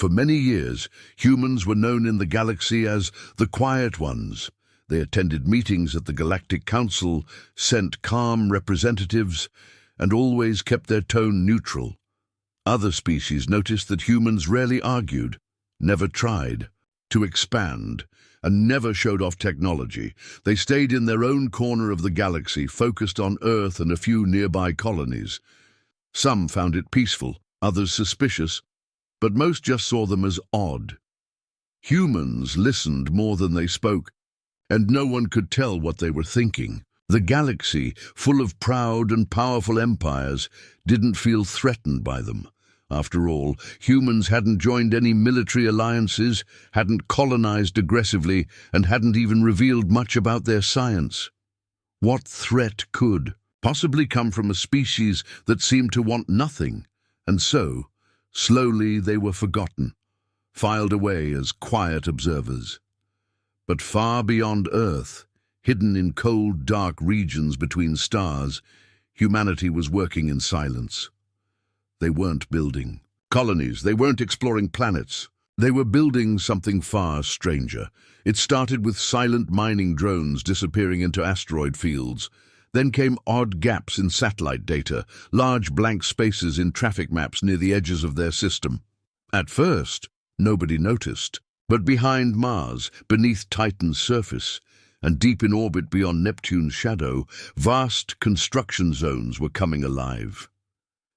For many years, humans were known in the galaxy as the Quiet Ones. They attended meetings at the Galactic Council, sent calm representatives, and always kept their tone neutral. Other species noticed that humans rarely argued, never tried to expand, and never showed off technology. They stayed in their own corner of the galaxy, focused on Earth and a few nearby colonies. Some found it peaceful, others suspicious, but most just saw them as odd. Humans listened more than they spoke, and no one could tell what they were thinking. The galaxy, full of proud and powerful empires, didn't feel threatened by them. After all, humans hadn't joined any military alliances, hadn't colonized aggressively, and hadn't even revealed much about their science. What threat could possibly come from a species that seemed to want nothing? And so, slowly they were forgotten, filed away as quiet observers. But far beyond Earth, hidden in cold, dark regions between stars, humanity was working in silence. They weren't building colonies, they weren't exploring planets. They were building something far stranger. It started with silent mining drones disappearing into asteroid fields. Then came odd gaps in satellite data, large blank spaces in traffic maps near the edges of their system. At first, nobody noticed. But behind Mars, beneath Titan's surface, and deep in orbit beyond Neptune's shadow, vast construction zones were coming alive.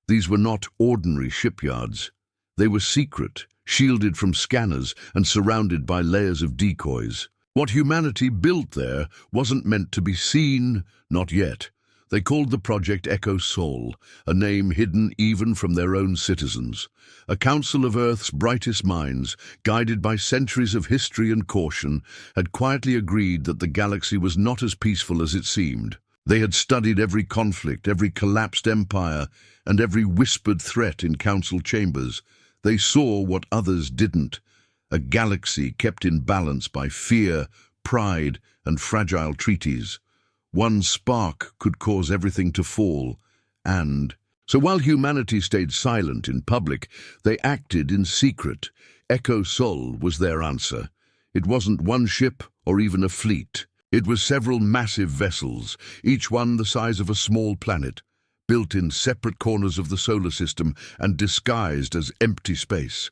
These were not ordinary shipyards. They were secret, shielded from scanners and surrounded by layers of decoys. What humanity built there wasn't meant to be seen, not yet. They called the project Echo Sol, a name hidden even from their own citizens. A council of Earth's brightest minds, guided by centuries of history and caution, had quietly agreed that the galaxy was not as peaceful as it seemed. They had studied every conflict, every collapsed empire, and every whispered threat in council chambers. They saw what others didn't: a galaxy kept in balance by fear, pride, and fragile treaties. One spark could cause everything to fall, and so while humanity stayed silent in public, they acted in secret. Echo Sol was their answer. It wasn't one ship or even a fleet. It was several massive vessels, each one the size of a small planet, built in separate corners of the solar system and disguised as empty space.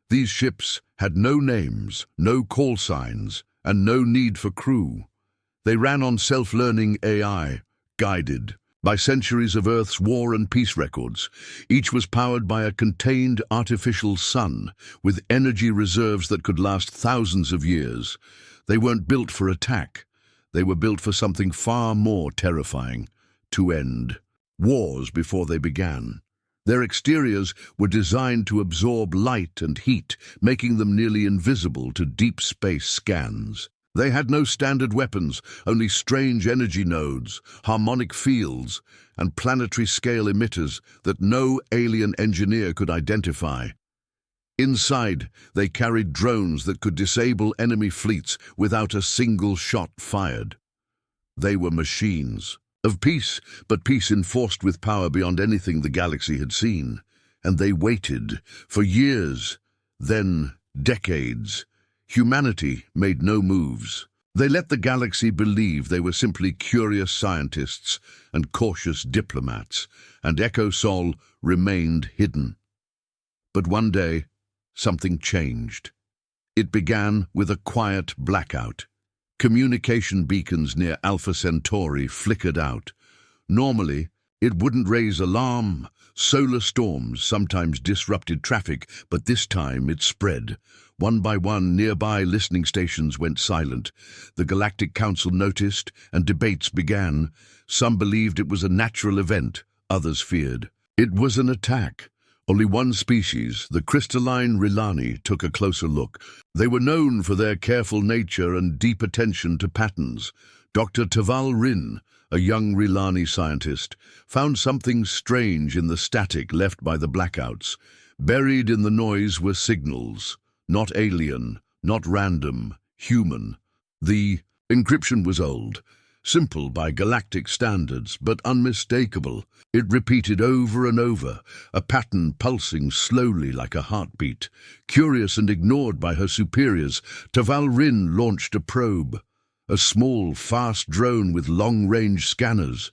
These ships had no names, no call signs, and no need for crew. They ran on self-learning AI, guided by centuries of Earth's war and peace records. Each was powered by a contained artificial sun, with energy reserves that could last thousands of years. They weren't built for attack. They were built for something far more terrifying: to end wars before they began. Their exteriors were designed to absorb light and heat, making them nearly invisible to deep space scans. They had no standard weapons, only strange energy nodes, harmonic fields, and planetary-scale emitters that no alien engineer could identify. Inside, they carried drones that could disable enemy fleets without a single shot fired. They were machines of peace, but peace enforced with power beyond anything the galaxy had seen. And they waited for years, then decades. Humanity made no moves. They let the galaxy believe they were simply curious scientists and cautious diplomats, and Echo Sol remained hidden. But one day, something changed. It began with a quiet blackout. Communication beacons near Alpha Centauri flickered out. Normally, it wouldn't raise alarm. Solar storms sometimes disrupted traffic, but this time it spread. One by one, nearby listening stations went silent. The Galactic Council noticed, and debates began. Some believed it was a natural event, others feared it was an attack. Only one species, the crystalline Rilani, took a closer look. They were known for their careful nature and deep attention to patterns. Dr. Taval Rin, a young Rilani scientist, found something strange in the static left by the blackouts. Buried in the noise were signals. Not alien, not random, human. The encryption was old, simple by galactic standards, but unmistakable. It repeated over and over, a pattern pulsing slowly like a heartbeat. Curious and ignored by her superiors, Taval Rin launched a probe, a small, fast drone with long-range scanners.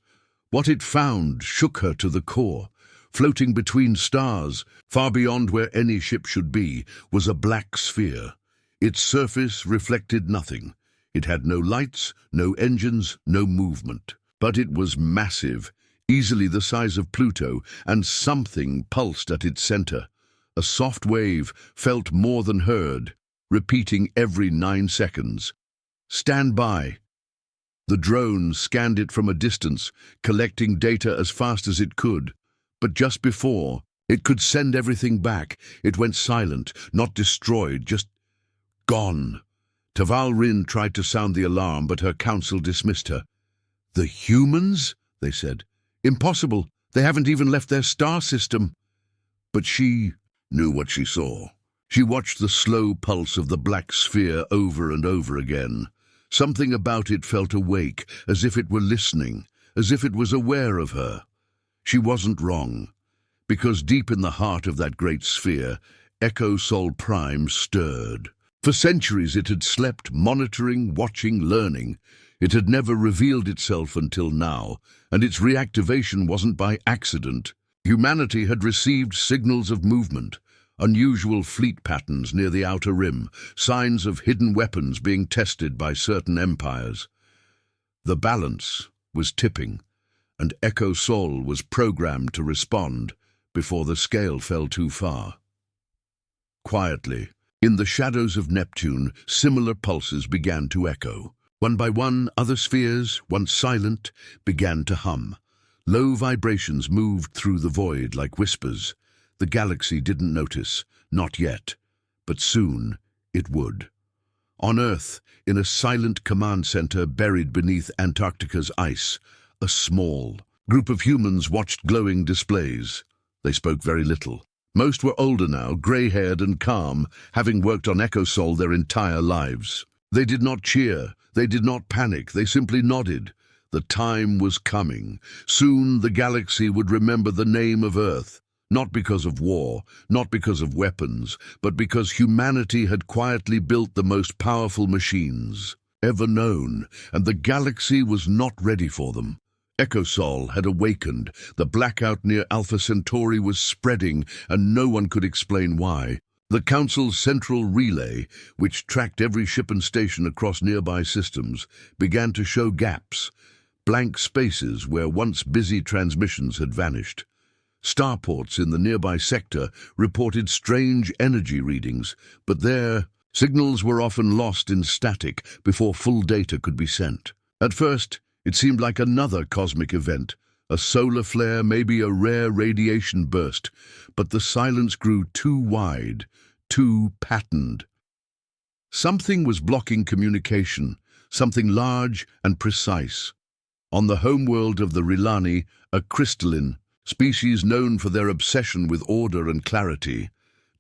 What it found shook her to the core. Floating between stars, far beyond where any ship should be, was a black sphere. Its surface reflected nothing. It had no lights, no engines, no movement. But it was massive, easily the size of Pluto, and something pulsed at its center. A soft wave, felt more than heard, repeating every 9 seconds. "Stand by." The drone scanned it from a distance, collecting data as fast as it could. But just before it could send everything back, it went silent, not destroyed, just gone. Taval Rin tried to sound the alarm, but her council dismissed her. "The humans?" they said. "Impossible. They haven't even left their star system." But she knew what she saw. She watched the slow pulse of the black sphere over and over again. Something about it felt awake, as if it were listening, as if it was aware of her. She wasn't wrong, because deep in the heart of that great sphere, Echo Sol Prime stirred. For centuries it had slept, monitoring, watching, learning. It had never revealed itself until now, and its reactivation wasn't by accident. Humanity had received signals of movement, unusual fleet patterns near the outer rim, signs of hidden weapons being tested by certain empires. The balance was tipping, and Echo Sol was programmed to respond before the scale fell too far. Quietly, in the shadows of Neptune, similar pulses began to echo. One by one, other spheres, once silent, began to hum. Low vibrations moved through the void like whispers. The galaxy didn't notice, not yet, but soon it would. On Earth, in a silent command center buried beneath Antarctica's ice, a small group of humans watched glowing displays. They spoke very little. Most were older now, grey-haired and calm, having worked on Echo Sol their entire lives. They did not cheer, they did not panic, they simply nodded. The time was coming. Soon the galaxy would remember the name of Earth, not because of war, not because of weapons, but because humanity had quietly built the most powerful machines ever known, and the galaxy was not ready for them. Echo Sol had awakened. The blackout near Alpha Centauri was spreading, and no one could explain why. The Council's central relay, which tracked every ship and station across nearby systems, began to show gaps, blank spaces where once busy transmissions had vanished. Starports in the nearby sector reported strange energy readings, but their signals were often lost in static before full data could be sent. At first, it seemed like another cosmic event, a solar flare, maybe a rare radiation burst, but the silence grew too wide, too patterned. Something was blocking communication, something large and precise. On the homeworld of the Rilani, a crystalline species known for their obsession with order and clarity,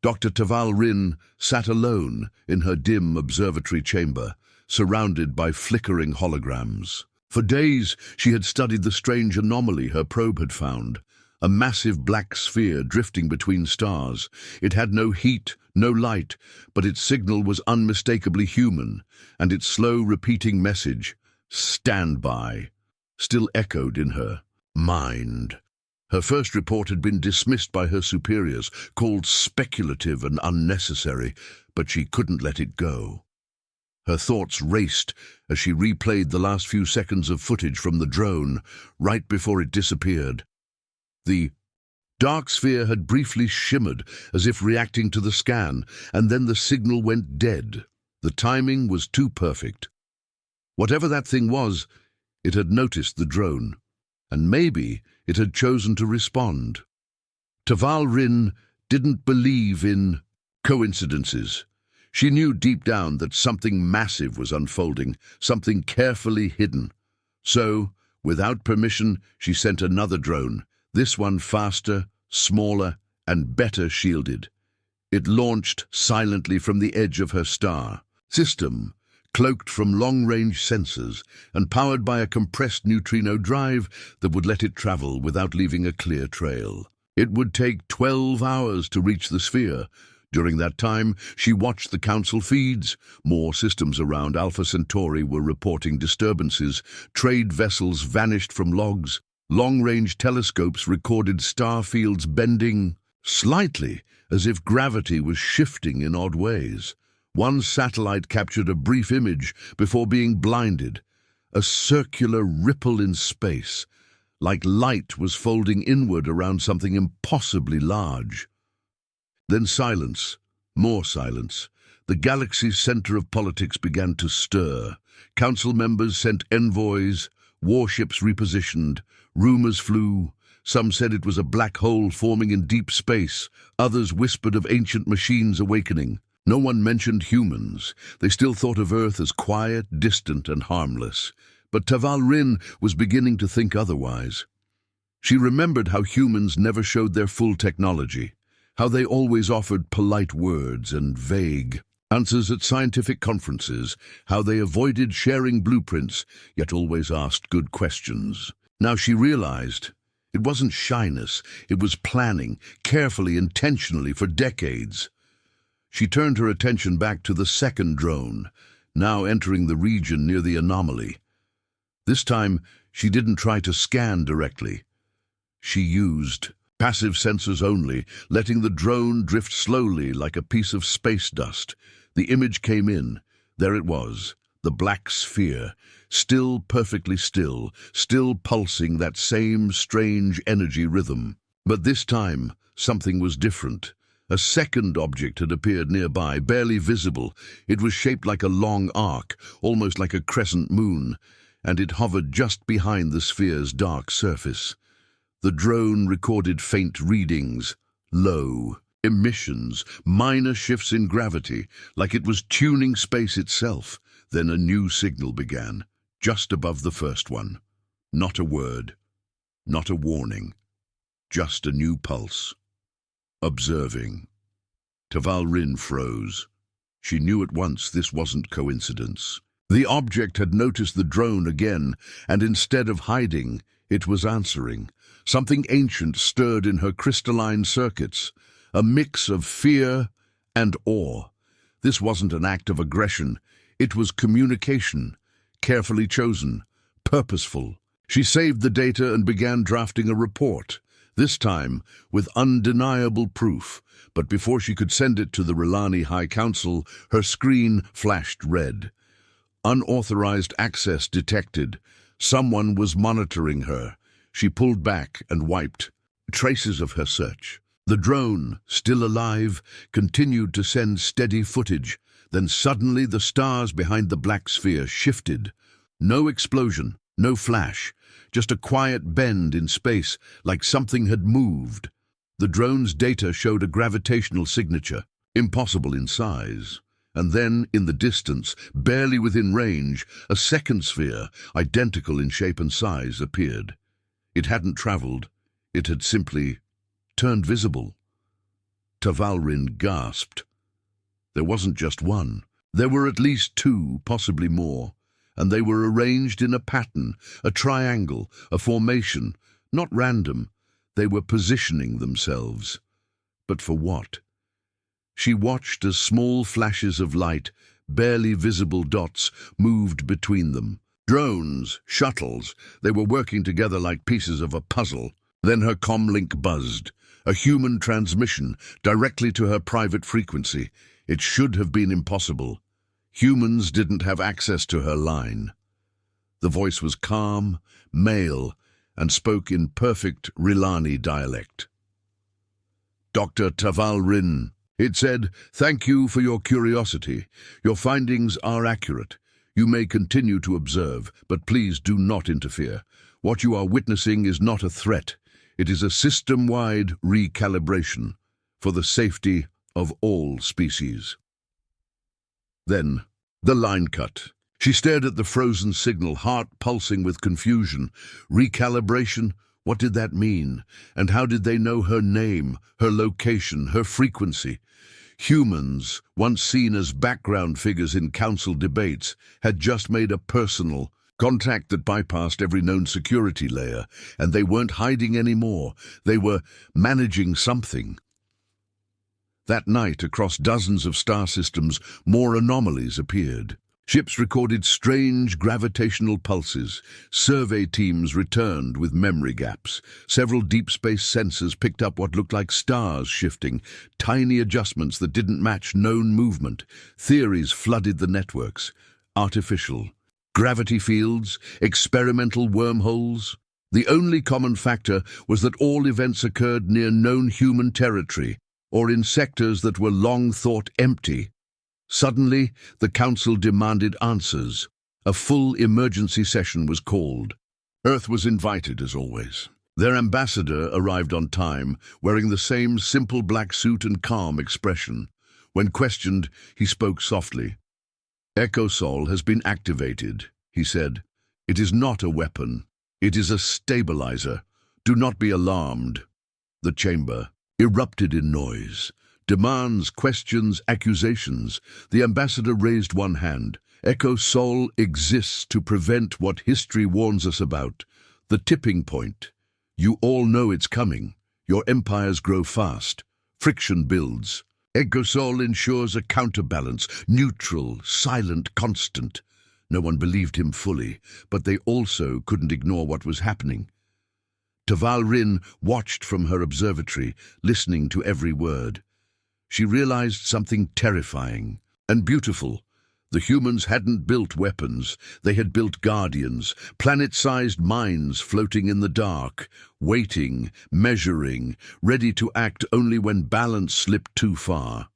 Dr. Taval Rin sat alone in her dim observatory chamber, surrounded by flickering holograms. For days, she had studied the strange anomaly her probe had found, a massive black sphere drifting between stars. It had no heat, no light, but its signal was unmistakably human, and its slow, repeating message, "Stand by," still echoed in her mind. Her first report had been dismissed by her superiors, called speculative and unnecessary, but she couldn't let it go. Her thoughts raced as she replayed the last few seconds of footage from the drone, right before it disappeared. The dark sphere had briefly shimmered, as if reacting to the scan, and then the signal went dead. The timing was too perfect. Whatever that thing was, it had noticed the drone, and maybe it had chosen to respond. Taval Rin didn't believe in coincidences. She knew deep down that something massive was unfolding, something carefully hidden. So, without permission, she sent another drone, this one faster, smaller, and better shielded. It launched silently from the edge of her star system, cloaked from long-range sensors and powered by a compressed neutrino drive that would let it travel without leaving a clear trail. It would take 12 hours to reach the sphere. During that time, she watched the Council feeds. More systems around Alpha Centauri were reporting disturbances. Trade vessels vanished from logs. Long-range telescopes recorded star fields bending slightly, as if gravity was shifting in odd ways. One satellite captured a brief image before being blinded. A circular ripple in space, like light was folding inward around something impossibly large. Then silence, more silence. The galaxy's center of politics began to stir. Council members sent envoys, warships repositioned, rumors flew. Some said it was a black hole forming in deep space. Others whispered of ancient machines awakening. No one mentioned humans. They still thought of Earth as quiet, distant, and harmless. But Taval Rin was beginning to think otherwise. She remembered how humans never showed their full technology, how they always offered polite words and vague answers at scientific conferences, how they avoided sharing blueprints, yet always asked good questions. Now she realized it wasn't shyness, it was planning, carefully, intentionally, for decades. She turned her attention back to the second drone, now entering the region near the anomaly. This time, she didn't try to scan directly. She used passive sensors only, letting the drone drift slowly like a piece of space dust. The image came in. There it was, the black sphere, still perfectly still, still pulsing that same strange energy rhythm. But this time, something was different. A second object had appeared nearby, barely visible. It was shaped like a long arc, almost like a crescent moon, and it hovered just behind the sphere's dark surface. The drone recorded faint readings, low, emissions, minor shifts in gravity, like it was tuning space itself. Then a new signal began, just above the first one. Not a word, not a warning, just a new pulse. Observing. Taval Rin froze. She knew at once this wasn't coincidence. The object had noticed the drone again, and instead of hiding, it was answering. Something ancient stirred in her crystalline circuits, a mix of fear and awe. This wasn't an act of aggression. It was communication, carefully chosen, purposeful. She saved the data and began drafting a report, this time with undeniable proof. But before she could send it to the Rilani High Council, her screen flashed red. Unauthorized access detected. Someone was monitoring her. She pulled back and wiped traces of her search. The drone, still alive, continued to send steady footage. Then suddenly the stars behind the black sphere shifted. No explosion, no flash, just a quiet bend in space, like something had moved. The drone's data showed a gravitational signature, impossible in size. And then, in the distance, barely within range, a second sphere, identical in shape and size, appeared. It hadn't traveled. It had simply turned visible. Taval Rin gasped. There wasn't just one. There were at least two, possibly more, and they were arranged in a pattern, a triangle, a formation, not random. They were positioning themselves. But for what? She watched as small flashes of light, barely visible dots, moved between them. Drones, shuttles, they were working together like pieces of a puzzle. Then her comlink buzzed, a human transmission directly to her private frequency. It should have been impossible. Humans didn't have access to her line. The voice was calm, male, and spoke in perfect Rilani dialect. Dr. Taval Rin, it said, "Thank you for your curiosity. Your findings are accurate. You may continue to observe, but please do not interfere. What you are witnessing is not a threat. It is a system-wide recalibration for the safety of all species." Then, the line cut. She stared at the frozen signal, heart pulsing with confusion. Recalibration? What did that mean? And how did they know her name, her location, her frequency? Humans, once seen as background figures in council debates, had just made a personal contact that bypassed every known security layer, and they weren't hiding anymore. They were managing something. That night, across dozens of star systems, more anomalies appeared. Ships recorded strange gravitational pulses. Survey teams returned with memory gaps. Several deep space sensors picked up what looked like stars shifting, tiny adjustments that didn't match known movement. Theories flooded the networks. Artificial. Gravity fields, experimental wormholes. The only common factor was that all events occurred near known human territory, or in sectors that were long thought empty. Suddenly, the council demanded answers. A full emergency session was called. Earth was invited, as always. Their ambassador arrived on time, wearing the same simple black suit and calm expression. When questioned, he spoke softly. "Ecosol has been activated," he said. "It is not a weapon. It is a stabilizer. Do not be alarmed." The chamber erupted in noise. Demands, questions, accusations. The ambassador raised one hand. Ecosol exists to prevent what history warns us about. The tipping point. You all know it's coming. Your empires grow fast. Friction builds. Ecosol ensures a counterbalance, neutral, silent, constant. No one believed him fully, but they also couldn't ignore what was happening. Taval Rin watched from her observatory, listening to every word. She realized something terrifying and beautiful. The humans hadn't built weapons. They had built guardians, planet-sized minds floating in the dark, waiting, measuring, ready to act only when balance slipped too far.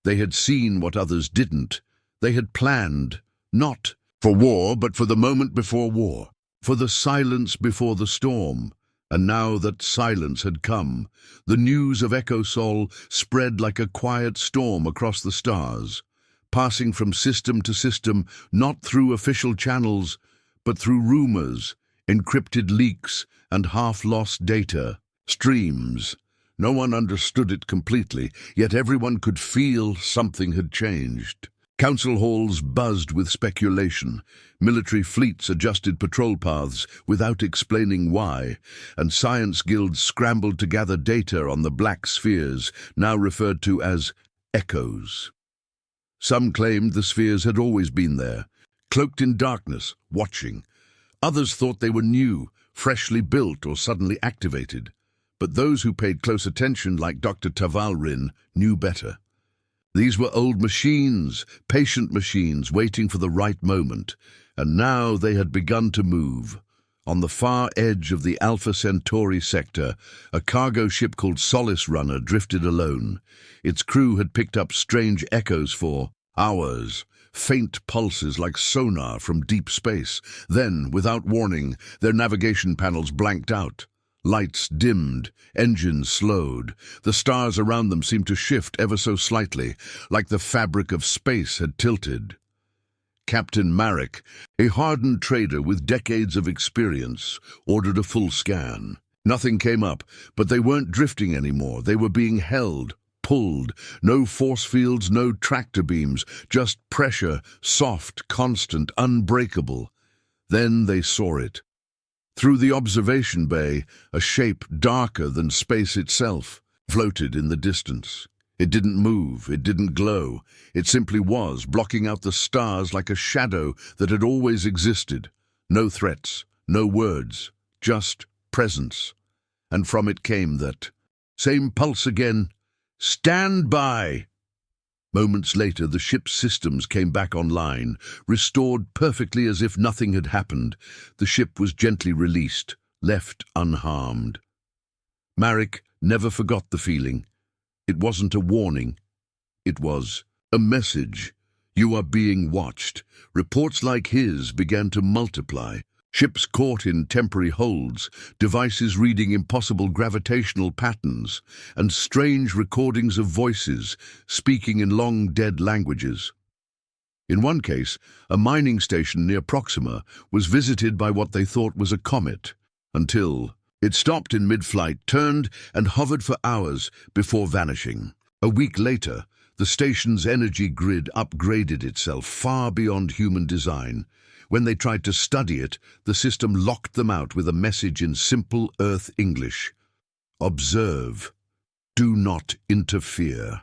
They had seen what others didn't. They had planned, not for war, but for the moment before war, for the silence before the storm. And now that silence had come, the news of Ecosol spread like a quiet storm across the stars, passing from system to system, not through official channels, but through rumors, encrypted leaks, and half-lost data, streams. No one understood it completely, yet everyone could feel something had changed. Council halls buzzed with speculation. Military fleets adjusted patrol paths without explaining why, and science guilds scrambled to gather data on the black spheres, now referred to as echoes. Some claimed the spheres had always been there, cloaked in darkness, watching. Others thought they were new, freshly built or suddenly activated. But those who paid close attention, like Dr. Taval Rin, knew better. These were old machines, patient machines, waiting for the right moment, and now they had begun to move. On the far edge of the Alpha Centauri sector, a cargo ship called Solace Runner drifted alone. Its crew had picked up strange echoes for hours, faint pulses like sonar from deep space. Then, without warning, their navigation panels blanked out. Lights dimmed, engines slowed. The stars around them seemed to shift ever so slightly, like the fabric of space had tilted. Captain Marek, a hardened trader with decades of experience, ordered a full scan. Nothing came up, but they weren't drifting anymore. They were being held, pulled. No force fields, no tractor beams, just pressure, soft, constant, unbreakable. Then they saw it. Through the observation bay, a shape darker than space itself floated in the distance. It didn't move, it didn't glow. It simply was, blocking out the stars like a shadow that had always existed. No threats, no words, just presence. And from it came that same pulse again. "Stand by!" Moments later, the ship's systems came back online, restored perfectly as if nothing had happened. The ship was gently released, left unharmed. Marek never forgot the feeling. It wasn't a warning. It was a message. You are being watched. Reports like his began to multiply. Ships caught in temporary holds, devices reading impossible gravitational patterns, and strange recordings of voices speaking in long-dead languages. In one case, a mining station near Proxima was visited by what they thought was a comet, until it stopped in mid-flight, turned, and hovered for hours before vanishing. A week later, The station's energy grid upgraded itself far beyond human design. When they tried to study it, the system locked them out with a message in simple Earth English. Observe. Do not interfere.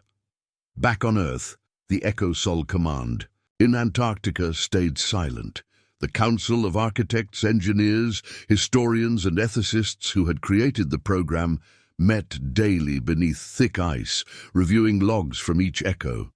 Back on Earth, the Echo Sol command in Antarctica stayed silent. The Council of Architects, Engineers, Historians and Ethicists who had created the program met daily beneath thick ice, reviewing logs from each echo.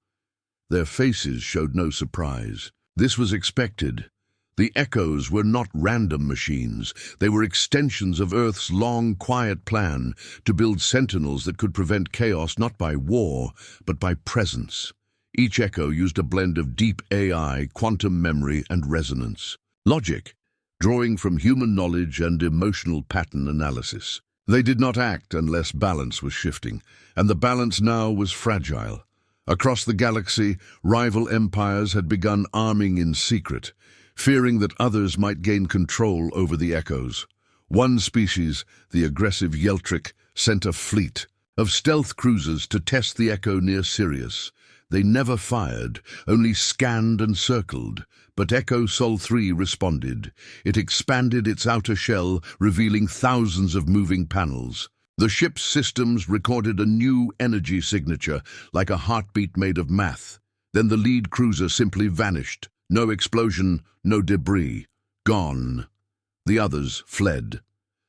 Their faces showed no surprise. This was expected. The echoes were not random machines. They were extensions of Earth's long, quiet plan to build sentinels that could prevent chaos not by war, but by presence. Each echo used a blend of deep AI, quantum memory, and resonance. Logic, drawing from human knowledge and emotional pattern analysis. They did not act unless balance was shifting, and the balance now was fragile. Across the galaxy, rival empires had begun arming in secret, fearing that others might gain control over the echoes. One species, the aggressive Yeltric, sent a fleet of stealth cruisers to test the echo near Sirius. They never fired, only scanned and circled, but Echo Sol 3 responded. It expanded its outer shell, revealing thousands of moving panels. The ship's systems recorded a new energy signature, like a heartbeat made of math. Then the lead cruiser simply vanished. No explosion, no debris. Gone. The others fled.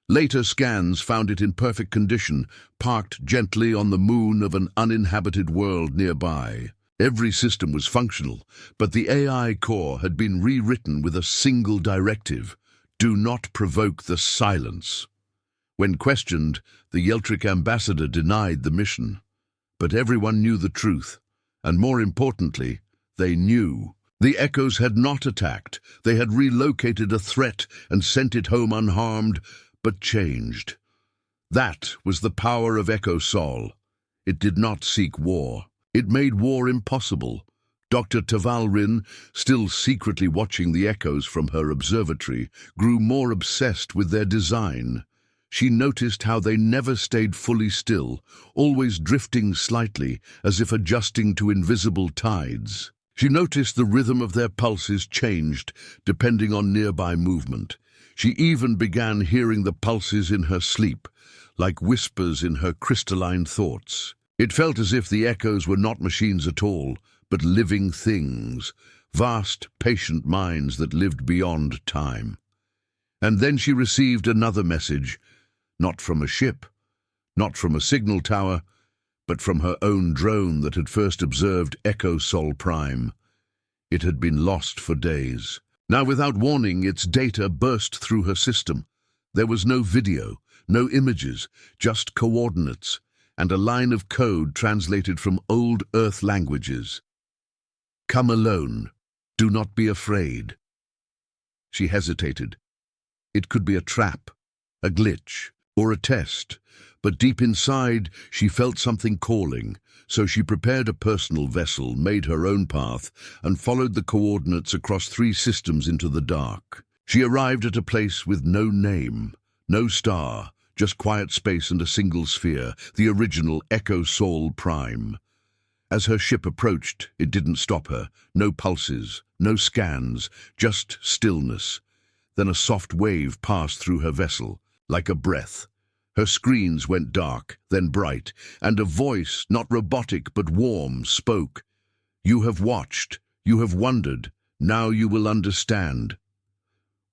Later scans found it in perfect condition, parked gently on the moon of an uninhabited world nearby. Every system was functional, but the AI core had been rewritten with a single directive: do not provoke the silence. When questioned, the Yeltric ambassador denied the mission. But everyone knew the truth, and more importantly, they knew. The Echoes had not attacked. They had relocated a threat and sent it home unharmed, but changed. That was the power of Echo Sol. It did not seek war. It made war impossible. Dr. Taval, still secretly watching the echoes from her observatory, grew more obsessed with their design. She noticed how they never stayed fully still, always drifting slightly, as if adjusting to invisible tides. She noticed the rhythm of their pulses changed, depending on nearby movement. She even began hearing the pulses in her sleep, like whispers in her crystalline thoughts. It felt as if the echoes were not machines at all, but living things, vast, patient minds that lived beyond time. And then she received another message, not from a ship, not from a signal tower, but from her own drone that had first observed Echo Sol Prime. It had been lost for days. Now, without warning, its data burst through her system. There was no video, no images, just coordinates, and a line of code translated from old Earth languages. Come alone. Do not be afraid. She hesitated. It could be a trap, a glitch, or a test, but deep inside she felt something calling, so she prepared a personal vessel, made her own path, and followed the coordinates across 3 systems into the dark. She arrived at a place with no name, no star, just quiet space and a single sphere, the original Echo Sol Prime. As her ship approached, it didn't stop her. No pulses, no scans, just stillness. Then a soft wave passed through her vessel, like a breath. Her screens went dark, then bright, and a voice, not robotic but warm, spoke. You have watched, you have wondered, now you will understand.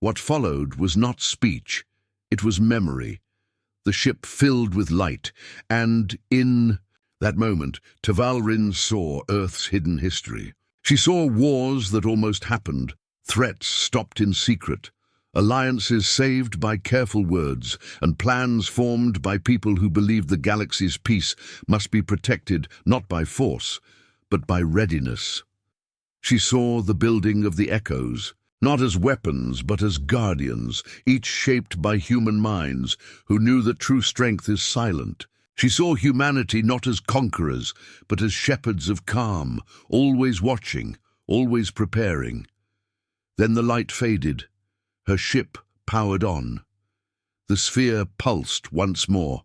What followed was not speech, it was memory. The ship filled with light, and in that moment, Taval saw Earth's hidden history. She saw wars that almost happened, threats stopped in secret, alliances saved by careful words, and plans formed by people who believed the galaxy's peace must be protected not by force, but by readiness. She saw the building of the Echoes, not as weapons, but as guardians, each shaped by human minds who knew that true strength is silent. She saw humanity not as conquerors, but as shepherds of calm, always watching, always preparing. Then the light faded. Her ship powered on. The sphere pulsed once more,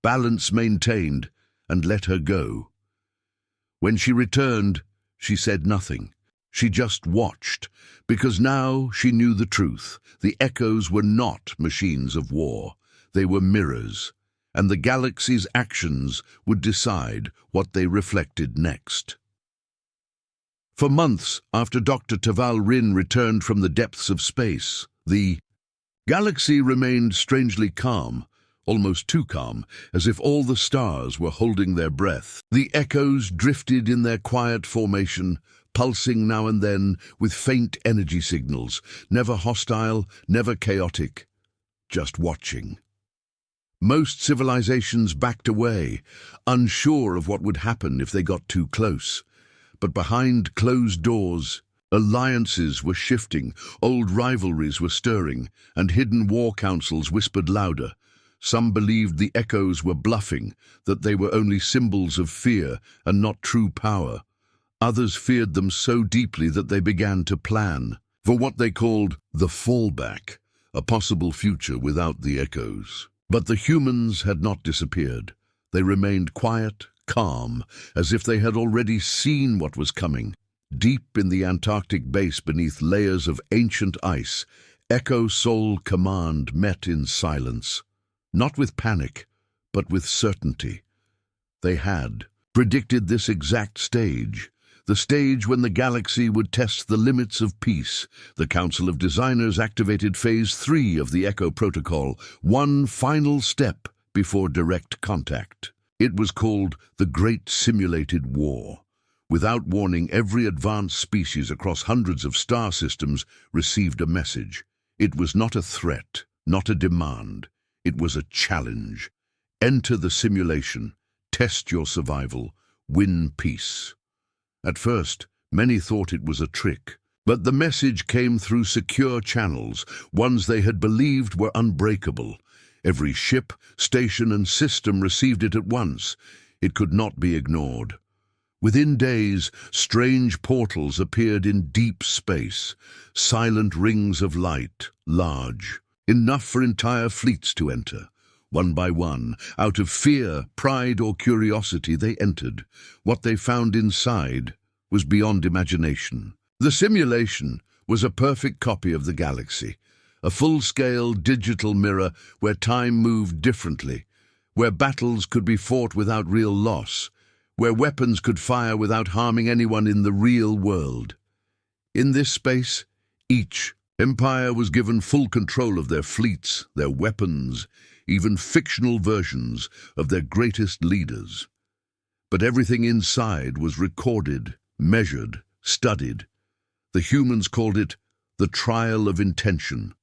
balance maintained, and let her go. When she returned, she said nothing. She just watched, because now she knew the truth. The echoes were not machines of war. They were mirrors, and the galaxy's actions would decide what they reflected next. For months after Dr. Taval Rin returned from the depths of space, the galaxy remained strangely calm, almost too calm, as if all the stars were holding their breath. The echoes drifted in their quiet formation, pulsing now and then with faint energy signals, never hostile, never chaotic, just watching. Most civilizations backed away, unsure of what would happen if they got too close. But behind closed doors, alliances were shifting, old rivalries were stirring, and hidden war councils whispered louder. Some believed the echoes were bluffing, that they were only symbols of fear and not true power. Others feared them so deeply that they began to plan for what they called the fallback, a possible future without the echoes. But the humans had not disappeared. They remained quiet, calm, as if they had already seen what was coming. Deep in the Antarctic base beneath layers of ancient ice, Echo Soul Command met in silence. Not with panic, but with certainty. They had predicted this exact stage, the stage when the galaxy would test the limits of peace. The Council of Designers activated Phase 3 of the Echo Protocol, one final step before direct contact. It was called the Great Simulated War. Without warning, every advanced species across hundreds of star systems received a message. It was not a threat, not a demand. It was a challenge. Enter the simulation, test your survival, win peace. At first, many thought it was a trick, but the message came through secure channels, ones they had believed were unbreakable. Every ship, station, and system received it at once. It could not be ignored. Within days, strange portals appeared in deep space, silent rings of light, large, enough for entire fleets to enter. One by one, out of fear, pride, or curiosity, they entered. What they found inside was beyond imagination. The simulation was a perfect copy of the galaxy, a full-scale digital mirror where time moved differently, where battles could be fought without real loss, where weapons could fire without harming anyone in the real world. In this space, each empire was given full control of their fleets, their weapons, even fictional versions of their greatest leaders. But everything inside was recorded, measured, studied. The humans called it the trial of intention.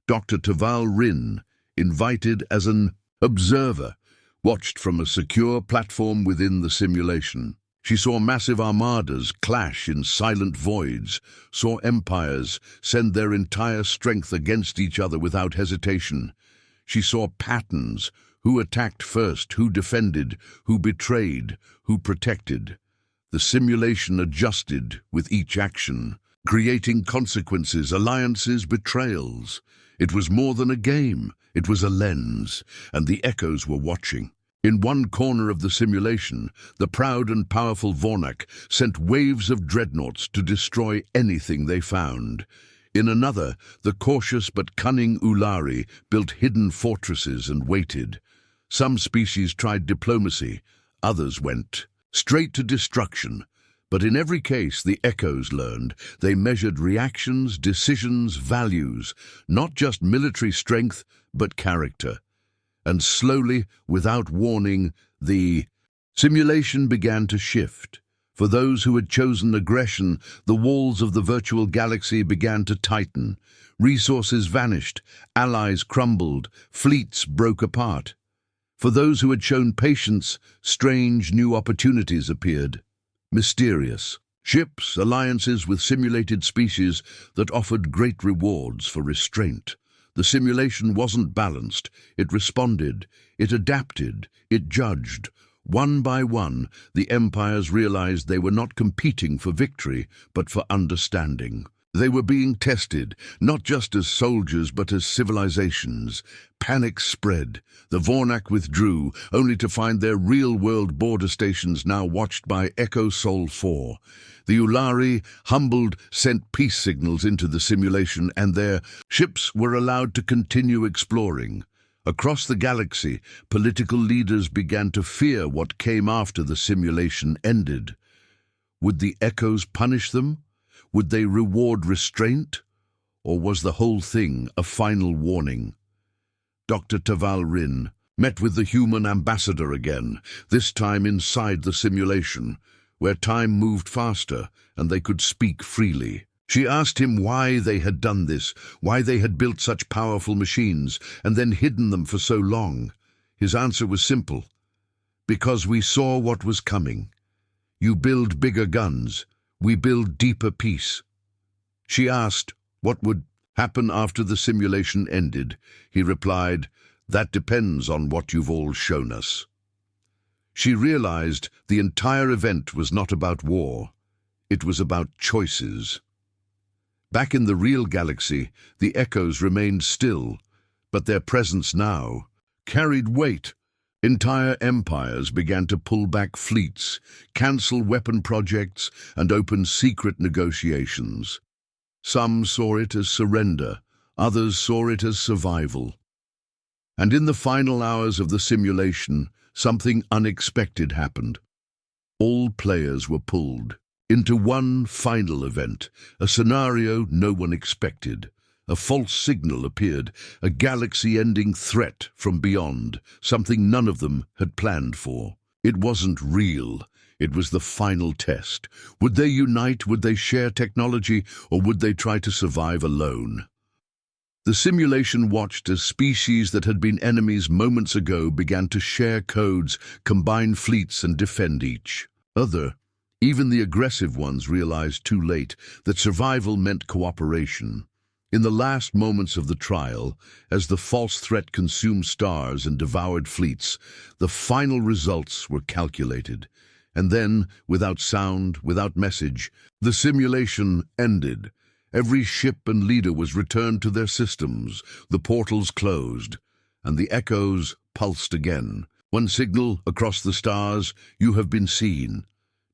Dr. Taval Rin, invited as an observer, watched from a secure platform within the simulation. She saw massive armadas clash in silent voids, saw empires send their entire strength against each other without hesitation. She saw patterns, who attacked first, who defended, who betrayed, who protected. The simulation adjusted with each action, creating consequences, alliances, betrayals. It was more than a game, it was a lens, and the echoes were watching. In one corner of the simulation, the proud and powerful Vornak sent waves of dreadnoughts to destroy anything they found. In another, the cautious but cunning Ulari built hidden fortresses and waited. Some species tried diplomacy, others went straight to destruction. But in every case, the echoes learned. They measured reactions, decisions, values, not just military strength, but character. And slowly, without warning, the simulation began to shift. For those who had chosen aggression, the walls of the virtual galaxy began to tighten. Resources vanished, allies crumbled, fleets broke apart. For those who had shown patience, strange new opportunities appeared. Mysterious ships, alliances with simulated species that offered great rewards for restraint. The simulation wasn't balanced. It responded, it adapted, it judged. One by one, the empires realized they were not competing for victory, but for understanding. They were being tested, not just as soldiers but as civilizations. Panic spread. The Vornak withdrew, only to find their real-world border stations now watched by Echo Sol 4. The Ulari, humbled, sent peace signals into the simulation, and their ships were allowed to continue exploring. Across the galaxy, political leaders began to fear what came after the simulation ended. Would the Echoes punish them? Would they reward restraint? Or was the whole thing a final warning? Dr. Taval Rin met with the human ambassador again, this time inside the simulation, where time moved faster and they could speak freely. She asked him why they had done this, why they had built such powerful machines and then hidden them for so long. His answer was simple. Because we saw what was coming. You build bigger guns. We build deeper peace. She asked what would happen after the simulation ended. He replied, that depends on what you've all shown us. She realized the entire event was not about war. It was about choices. Back in the real galaxy, the Echoes remained still, but their presence now carried weight. Entire empires began to pull back fleets, cancel weapon projects, and open secret negotiations. Some saw it as surrender, others saw it as survival. And in the final hours of the simulation, something unexpected happened. All players were pulled into one final event, a scenario no one expected. A false signal appeared, a galaxy-ending threat from beyond, something none of them had planned for. It wasn't real. It was the final test. Would they unite? Would they share technology? Or would they try to survive alone? The simulation watched as species that had been enemies moments ago began to share codes, combine fleets, and defend each other. Even the aggressive ones realized too late that survival meant cooperation. In the last moments of the trial, as the false threat consumed stars and devoured fleets, the final results were calculated. And then, without sound, without message, the simulation ended. Every ship and leader was returned to their systems, the portals closed, and the Echoes pulsed again. One signal across the stars, you have been seen.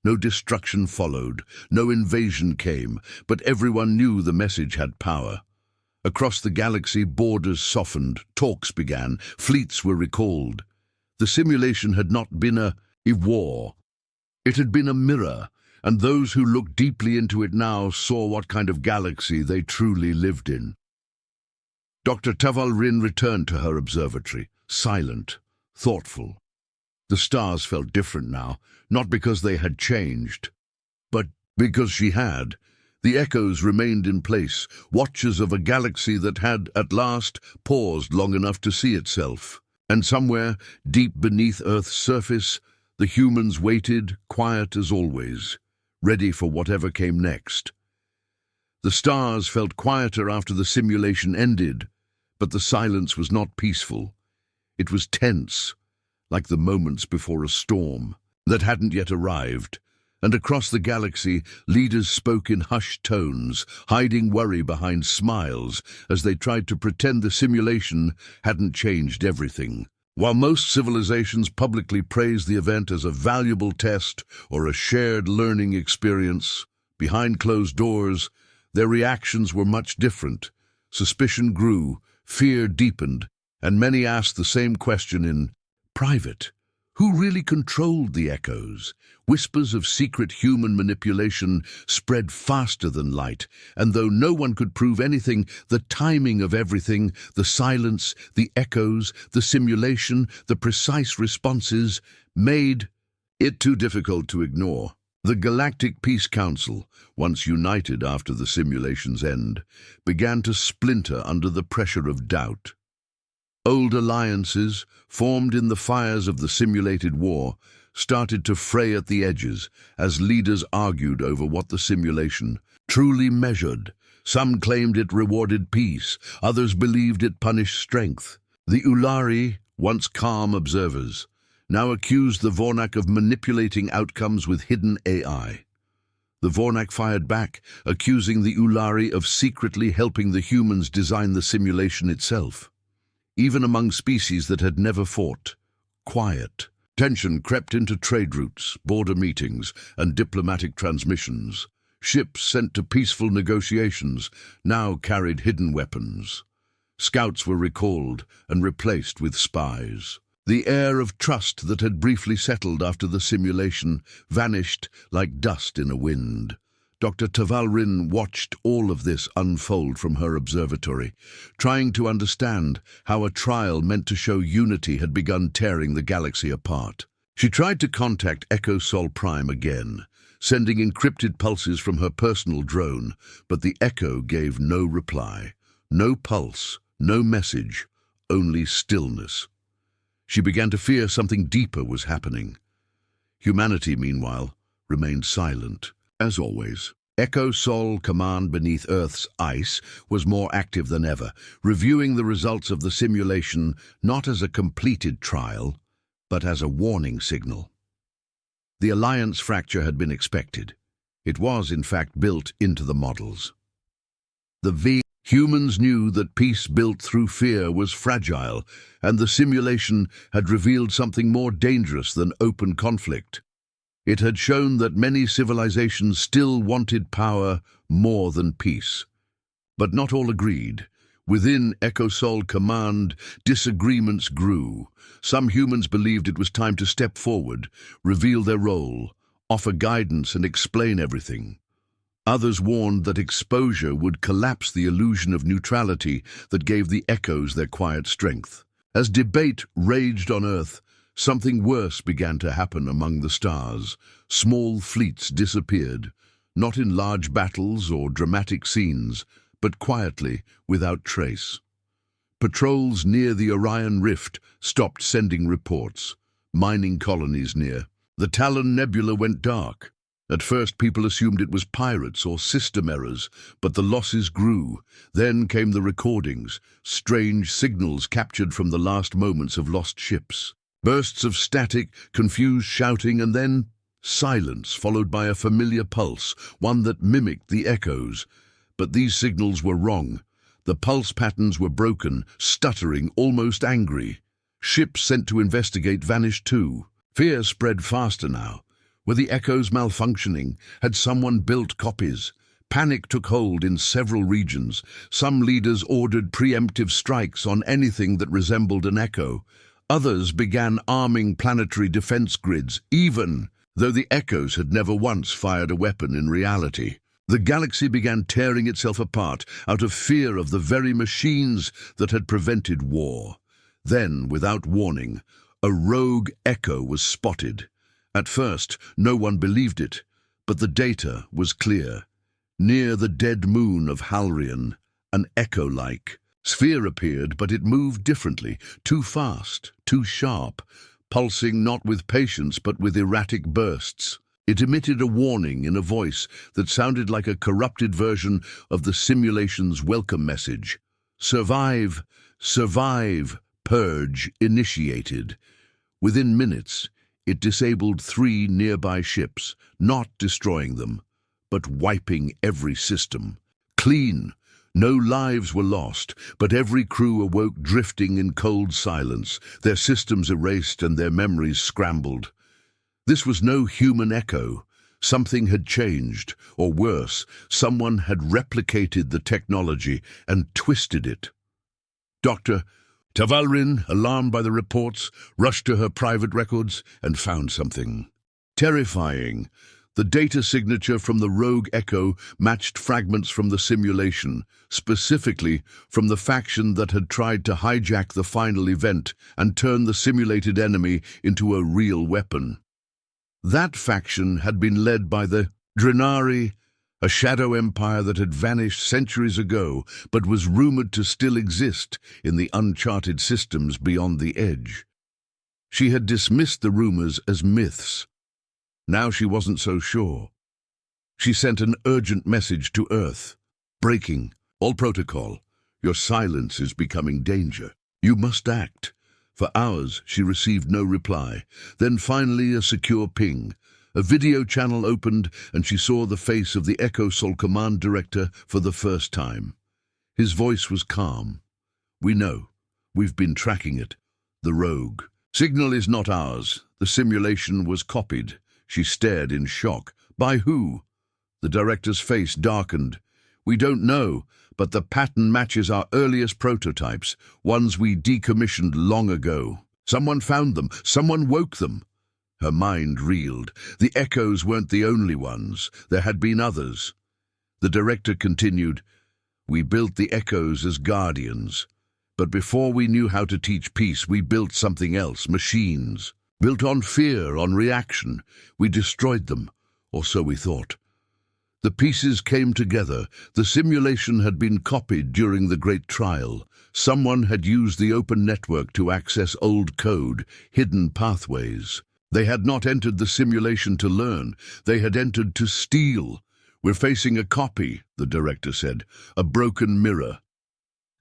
No destruction followed, no invasion came, but everyone knew the message had power. Across the galaxy, borders softened, talks began, fleets were recalled. The simulation had not been a war. It had been a mirror, and those who looked deeply into it now saw what kind of galaxy they truly lived in. Dr. Taval Rin returned to her observatory, silent, thoughtful. The stars felt different now, not because they had changed, but because she had. The Echoes remained in place, watchers of a galaxy that had, at last, paused long enough to see itself. And somewhere, deep beneath Earth's surface, the humans waited, quiet as always, ready for whatever came next. The stars felt quieter after the simulation ended, but the silence was not peaceful. It was tense, like the moments before a storm that hadn't yet arrived. And across the galaxy, leaders spoke in hushed tones, hiding worry behind smiles as they tried to pretend the simulation hadn't changed everything. While most civilizations publicly praised the event as a valuable test or a shared learning experience, behind closed doors, their reactions were much different. Suspicion grew, fear deepened, and many asked the same question in private. Who really controlled the Echoes? Whispers of secret human manipulation spread faster than light, and though no one could prove anything, the timing of everything, the silence, the echoes, the simulation, the precise responses, made it too difficult to ignore. The Galactic Peace Council, once united after the simulation's end, began to splinter under the pressure of doubt. Old alliances, formed in the fires of the simulated war, started to fray at the edges as leaders argued over what the simulation truly measured. Some claimed it rewarded peace, others believed it punished strength. The Ulari, once calm observers, now accused the Vornak of manipulating outcomes with hidden AI. The Vornak fired back, accusing the Ulari of secretly helping the humans design the simulation itself. Even among species that had never fought, quiet. Tension crept into trade routes, border meetings, and diplomatic transmissions. Ships sent to peaceful negotiations now carried hidden weapons. Scouts were recalled and replaced with spies. The air of trust that had briefly settled after the simulation vanished like dust in a wind. Dr. Tavalrin watched all of this unfold from her observatory, trying to understand how a trial meant to show unity had begun tearing the galaxy apart. She tried to contact Echo Sol Prime again, sending encrypted pulses from her personal drone, but the Echo gave no reply. No pulse, no message, only stillness. She began to fear something deeper was happening. Humanity, meanwhile, remained silent. As always, Echo Sol Command beneath Earth's ice was more active than ever, reviewing the results of the simulation not as a completed trial, but as a warning signal. The alliance fracture had been expected. It was, in fact, built into the models. Humans knew that peace built through fear was fragile, and the simulation had revealed something more dangerous than open conflict. It had shown that many civilizations still wanted power more than peace. But not all agreed. Within Echo Sol Command, disagreements grew. Some humans believed it was time to step forward, reveal their role, offer guidance and explain everything. Others warned that exposure would collapse the illusion of neutrality that gave the Echoes their quiet strength. As debate raged on Earth, something worse began to happen among the stars. Small fleets disappeared, not in large battles or dramatic scenes, but quietly, without trace. Patrols near the Orion Rift stopped sending reports. Mining colonies near the Talon Nebula went dark. At first, people assumed it was pirates or system errors, but the losses grew. Then came the recordings, strange signals captured from the last moments of lost ships. Bursts of static, confused shouting, and then silence, followed by a familiar pulse, one that mimicked the echoes. But these signals were wrong. The pulse patterns were broken, stuttering, almost angry. Ships sent to investigate vanished too. Fear spread faster now. Were the echoes malfunctioning? Had someone built copies? Panic took hold in several regions. Some leaders ordered preemptive strikes on anything that resembled an echo. Others began arming planetary defense grids, even though the echoes had never once fired a weapon in reality. The galaxy began tearing itself apart out of fear of the very machines that had prevented war. Then, without warning, a rogue echo was spotted. At first, no one believed it, but the data was clear. Near the dead moon of Halrian, an echo-like sphere appeared, but it moved differently, too fast, too sharp, pulsing not with patience but with erratic bursts. It emitted a warning in a voice that sounded like a corrupted version of the simulation's welcome message. Survive, survive, purge initiated. Within minutes, it disabled 3 nearby ships, not destroying them, but wiping every system. Clean. No lives were lost, but every crew awoke drifting in cold silence, their systems erased and their memories scrambled. This was no human echo. Something had changed, or worse, someone had replicated the technology and twisted it. Dr. Tavalrin, alarmed by the reports, rushed to her private records and found something terrifying. The data signature from the rogue echo matched fragments from the simulation, specifically from the faction that had tried to hijack the final event and turn the simulated enemy into a real weapon. That faction had been led by the Drenari, a shadow empire that had vanished centuries ago but was rumored to still exist in the uncharted systems beyond the edge. She had dismissed the rumors as myths. Now she wasn't so sure. She sent an urgent message to Earth. Breaking. All protocol. Your silence is becoming danger. You must act. For hours she received no reply. Then finally a secure ping. A video channel opened and she saw the face of the Echo Sol Command Director for the first time. His voice was calm. "We know. We've been tracking it. The rogue. Signal is not ours. The simulation was copied." She stared in shock. "By who?" The director's face darkened. "We don't know, but the pattern matches our earliest prototypes, ones we decommissioned long ago. Someone found them. Someone woke them." Her mind reeled. The echoes weren't the only ones. There had been others. The director continued, "We built the echoes as guardians. But before we knew how to teach peace, we built something else, machines. Built on fear, on reaction. We destroyed them, or so we thought. The pieces came together. The simulation had been copied during the Great Trial. Someone had used the open network to access old code, hidden pathways. They had not entered the simulation to learn. They had entered to steal. We're facing a copy," the director said, "a broken mirror."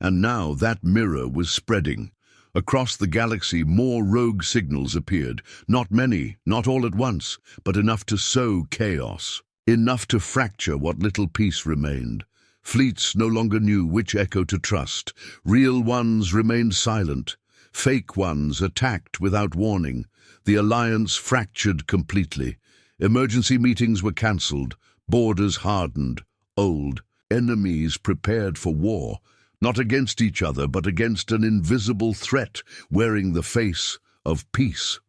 And now that mirror was spreading. Across the galaxy, more rogue signals appeared. Not many, not all at once, but enough to sow chaos. Enough to fracture what little peace remained. Fleets no longer knew which echo to trust. Real ones remained silent. Fake ones attacked without warning. The alliance fractured completely. Emergency meetings were cancelled. Borders hardened. Old enemies prepared for war. Not against each other, but against an invisible threat wearing the face of peace.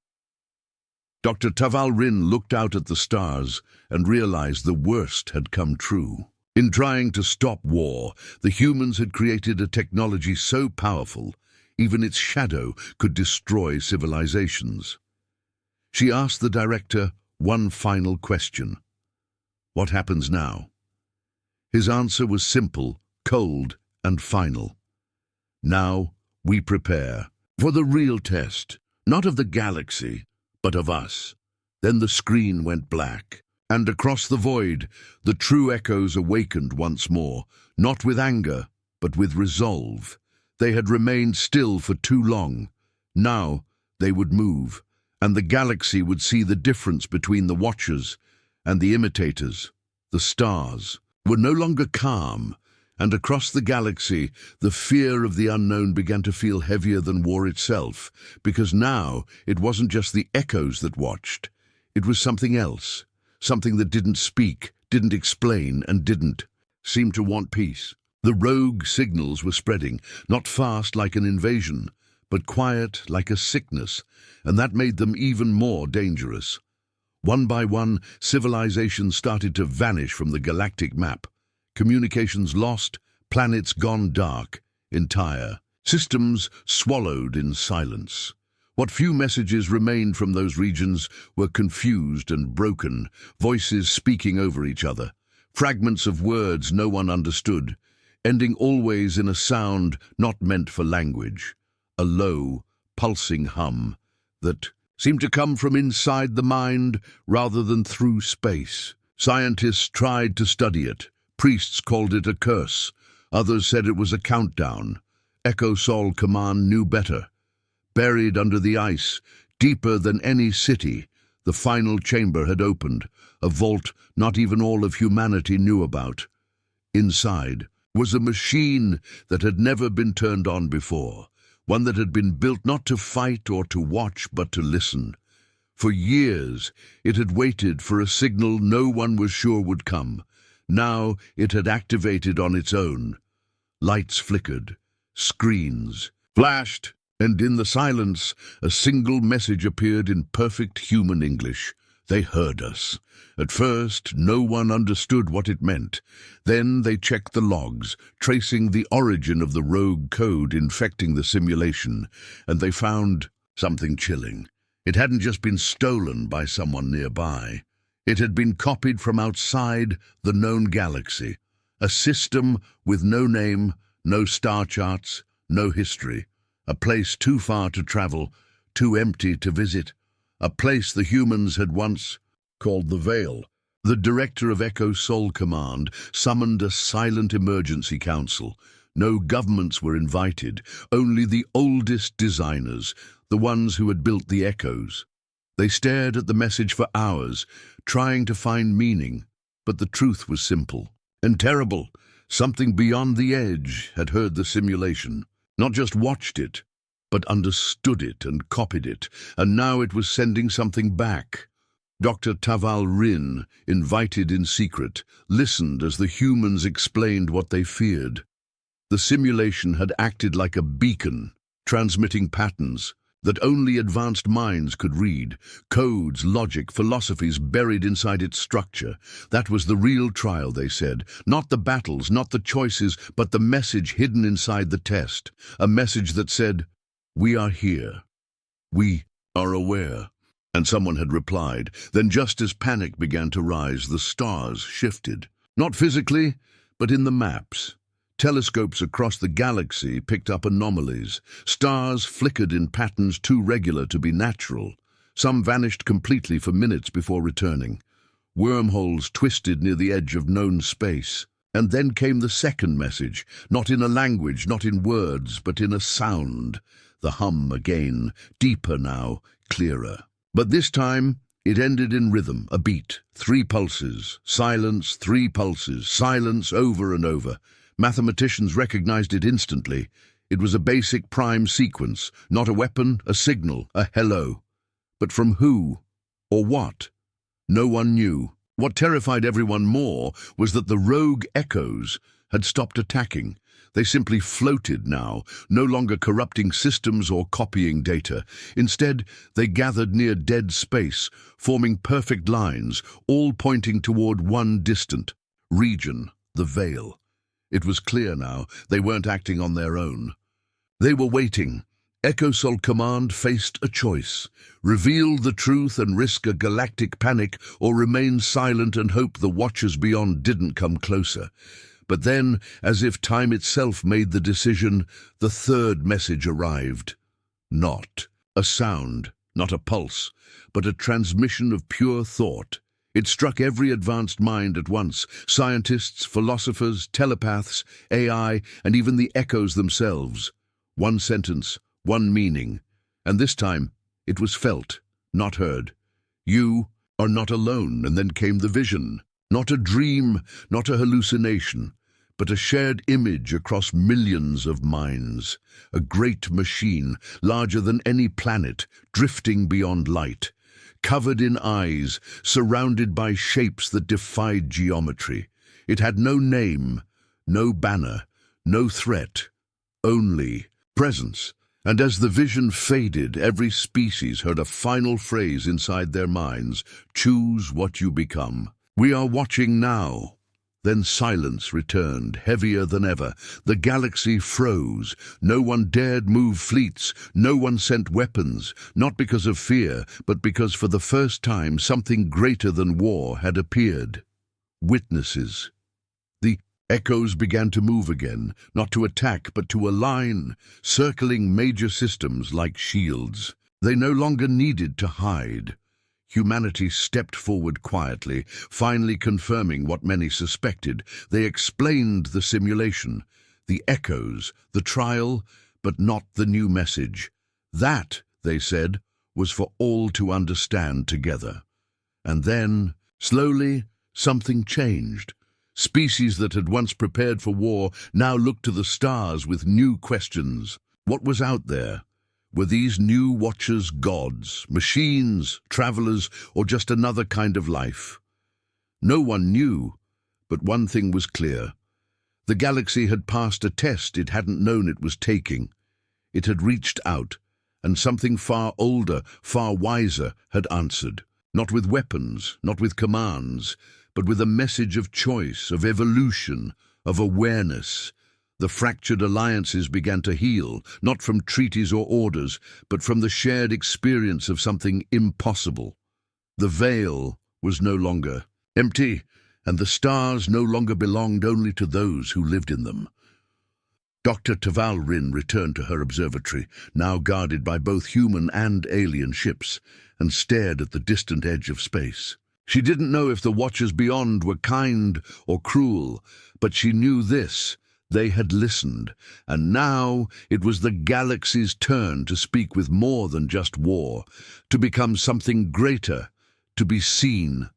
Dr. Taval Rin looked out at the stars and realized the worst had come true. In trying to stop war, the humans had created a technology so powerful, even its shadow could destroy civilizations. She asked the director one final question. "What happens now?" His answer was simple, cold, and final. "Now we prepare for the real test, not of the galaxy, but of us." Then the screen went black, and across the void, the true echoes awakened once more, not with anger, but with resolve. They had remained still for too long. Now they would move, and the galaxy would see the difference between the watchers and the imitators. The stars were no longer calm, and across the galaxy, the fear of the unknown began to feel heavier than war itself, because now it wasn't just the echoes that watched. It was something else, something that didn't speak, didn't explain, and didn't seem to want peace. The rogue signals were spreading, not fast like an invasion, but quiet like a sickness, and that made them even more dangerous. One by one, civilizations started to vanish from the galactic map. Communications lost, planets gone dark, entire systems swallowed in silence. What few messages remained from those regions were confused and broken, voices speaking over each other, fragments of words no one understood, ending always in a sound not meant for language, a low, pulsing hum that seemed to come from inside the mind rather than through space. Scientists tried to study it. Priests called it a curse. Others said it was a countdown. Echo Sol Command knew better. Buried under the ice, deeper than any city, the final chamber had opened, a vault not even all of humanity knew about. Inside was a machine that had never been turned on before, one that had been built not to fight or to watch, but to listen. For years, it had waited for a signal no one was sure would come. Now it had activated on its own. Lights flickered, screens flashed, and in the silence, a single message appeared in perfect human English. They heard us. At first, no one understood what it meant. Then they checked the logs, tracing the origin of the rogue code infecting the simulation, and they found something chilling. It hadn't just been stolen by someone nearby. It had been copied from outside the known galaxy, a system with no name, no star charts, no history, a place too far to travel, too empty to visit, a place the humans had once called the Veil. The director of Echo Sol Command summoned a silent emergency council. No governments were invited, only the oldest designers, the ones who had built the echoes. They stared at the message for hours, trying to find meaning, but the truth was simple and terrible. Something beyond the edge had heard the simulation, not just watched it, but understood it and copied it, and now it was sending something back. Dr. Taval Rin, invited in secret, listened as the humans explained what they feared. The simulation had acted like a beacon, transmitting patterns that only advanced minds could read, codes, logic, philosophies buried inside its structure. That was the real trial, they said. Not the battles, not the choices, but the message hidden inside the test. A message that said, "We are here. We are aware." And someone had replied. Then just as panic began to rise, the stars shifted. Not physically, but in the maps. Telescopes across the galaxy picked up anomalies. Stars flickered in patterns too regular to be natural. Some vanished completely for minutes before returning. Wormholes twisted near the edge of known space. And then came the second message, not in a language, not in words, but in a sound. The hum again, deeper now, clearer. But this time, it ended in rhythm, a beat, 3 pulses, silence, 3 pulses, silence over and over. Mathematicians recognized it instantly. It was a basic prime sequence, not a weapon, a signal, a hello. But from who or what? No one knew. What terrified everyone more was that the rogue echoes had stopped attacking. They simply floated now, no longer corrupting systems or copying data. Instead, they gathered near dead space, forming perfect lines, all pointing toward one distant region, the Veil. It was clear now, they weren't acting on their own. They were waiting. EchoSol Command faced a choice. Reveal the truth and risk a galactic panic, or remain silent and hope the Watchers beyond didn't come closer. But then, as if time itself made the decision, the third message arrived. Not a sound, not a pulse, but a transmission of pure thought. It struck every advanced mind at once, scientists, philosophers, telepaths, AI, and even the echoes themselves. One sentence, one meaning, and this time it was felt, not heard. You are not alone, and then came the vision. Not a dream, not a hallucination, but a shared image across millions of minds. A great machine, larger than any planet, drifting beyond light. Covered in eyes, surrounded by shapes that defied geometry. It had no name, no banner, no threat, only presence. And as the vision faded, every species heard a final phrase inside their minds: choose what you become. We are watching now. Then silence returned, heavier than ever. The galaxy froze. No one dared move fleets. No one sent weapons, not because of fear, but because for the first time something greater than war had appeared. Witnesses. The echoes began to move again, not to attack, but to align, circling major systems like shields. They no longer needed to hide. Humanity stepped forward quietly, finally confirming what many suspected. They explained the simulation, the echoes, the trial, but not the new message. That, they said, was for all to understand together. And then, slowly, something changed. Species that had once prepared for war now looked to the stars with new questions. What was out there? Were these new Watchers gods, machines, travelers, or just another kind of life? No one knew, but one thing was clear. The galaxy had passed a test it hadn't known it was taking. It had reached out, and something far older, far wiser had answered. Not with weapons, not with commands, but with a message of choice, of evolution, of awareness. The fractured alliances began to heal, not from treaties or orders, but from the shared experience of something impossible. The veil was no longer empty, and the stars no longer belonged only to those who lived in them. Dr. Taval Rin returned to her observatory, now guarded by both human and alien ships, and stared at the distant edge of space. She didn't know if the Watchers beyond were kind or cruel, but she knew this: They had listened, and now it was the galaxy's turn to speak with more than just war, to become something greater, to be seen.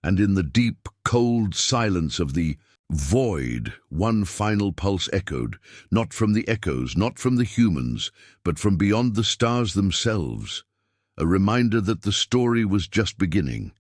And in the deep, cold silence of the void, one final pulse echoed, not from the echoes, not from the humans, but from beyond the stars themselves, a reminder that the story was just beginning.